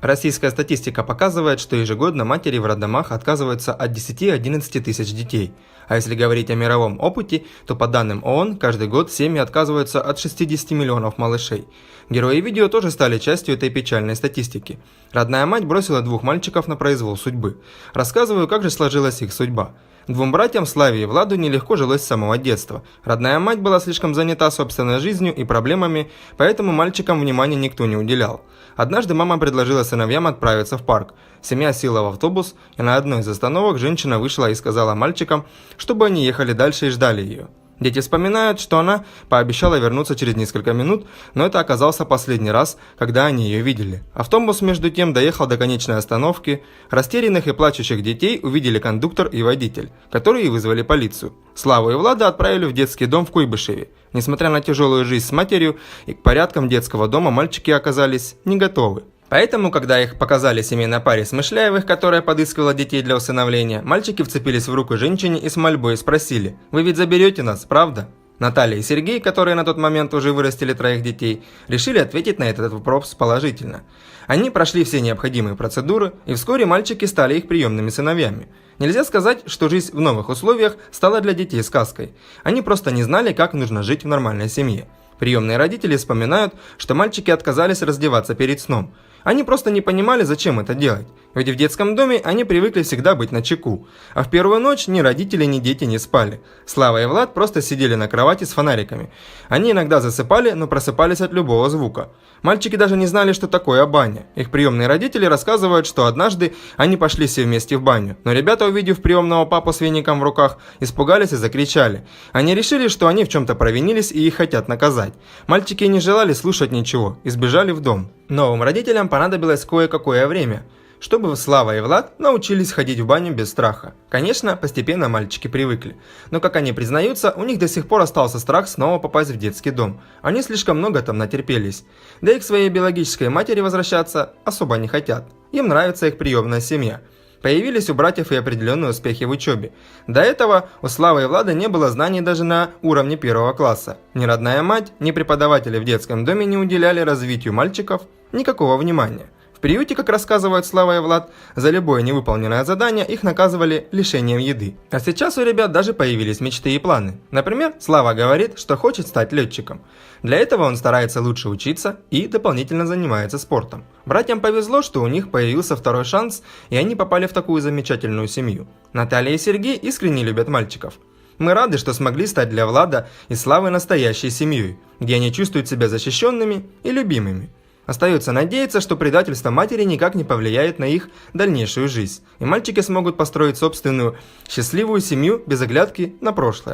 Российская статистика показывает, что ежегодно матери в роддомах отказываются от 10-11 тысяч детей. А если говорить о мировом опыте, то по данным ООН, каждый год семьи отказываются от 60 миллионов малышей. Герои видео тоже стали частью этой печальной статистики. Родная мать бросила двух мальчиков на произвол судьбы. Рассказываю, как же сложилась их судьба. Двум братьям, Славе и Владу, нелегко жилось с самого детства. Родная мать была слишком занята собственной жизнью и проблемами, поэтому мальчикам внимания никто не уделял. Однажды мама предложила сыновьям отправиться в парк. Семья села в автобус, и на одной из остановок женщина вышла и сказала мальчикам, чтобы они ехали дальше и ждали ее. Дети вспоминают, что она пообещала вернуться через несколько минут, но это оказался последний раз, когда они ее видели. Автобус, между тем, доехал до конечной остановки. Растерянных и плачущих детей увидели кондуктор и водитель, которые вызвали полицию. Славу и Влада отправили в детский дом в Куйбышеве. Несмотря на тяжелую жизнь с матерью и к порядкам детского дома, мальчики оказались не готовы. Поэтому, когда их показали семейной паре Смышляевых, которая подыскивала детей для усыновления, мальчики вцепились в руку женщине и с мольбой спросили: «Вы ведь заберете нас, правда?» Наталья и Сергей, которые на тот момент уже вырастили 3 детей, решили ответить на этот вопрос положительно. Они прошли все необходимые процедуры, и вскоре мальчики стали их приемными сыновьями. Нельзя сказать, что жизнь в новых условиях стала для детей сказкой. Они просто не знали, как нужно жить в нормальной семье. Приемные родители вспоминают, что мальчики отказались раздеваться перед сном. Они просто не понимали, зачем это делать. Ведь в детском доме они привыкли всегда быть начеку. А в первую ночь ни родители, ни дети не спали. Слава и Влад просто сидели на кровати с фонариками. Они иногда засыпали, но просыпались от любого звука. Мальчики даже не знали, что такое баня. Их приемные родители рассказывают, что однажды они пошли все вместе в баню. Но ребята, увидев приемного папу с веником в руках, испугались и закричали. Они решили, что они в чем-то провинились и их хотят наказать. Мальчики не желали слушать ничего и сбежали в дом. Новым родителям понадобилось кое-какое время, чтобы Слава и Влад научились ходить в баню без страха. Конечно, постепенно мальчики привыкли, но, как они признаются, у них до сих пор остался страх снова попасть в детский дом. Они слишком много там натерпелись, да и к своей биологической матери возвращаться особо не хотят. Им нравится их приемная семья. Появились у братьев и определенные успехи в учебе. До этого у Славы и Влада не было знаний даже на уровне 1 класса. Ни родная мать, ни преподаватели в детском доме не уделяли развитию мальчиков никакого внимания. В приюте, как рассказывают Слава и Влад, за любое невыполненное задание их наказывали лишением еды. А сейчас у ребят даже появились мечты и планы. Например, Слава говорит, что хочет стать летчиком. Для этого он старается лучше учиться и дополнительно занимается спортом. Братьям повезло, что у них появился второй шанс, и они попали в такую замечательную семью. Наталья и Сергей искренне любят мальчиков. Мы рады, что смогли стать для Влада и Славы настоящей семьей, где они чувствуют себя защищенными и любимыми. Остается надеяться, что предательство матери никак не повлияет на их дальнейшую жизнь, и мальчики смогут построить собственную счастливую семью без оглядки на прошлое.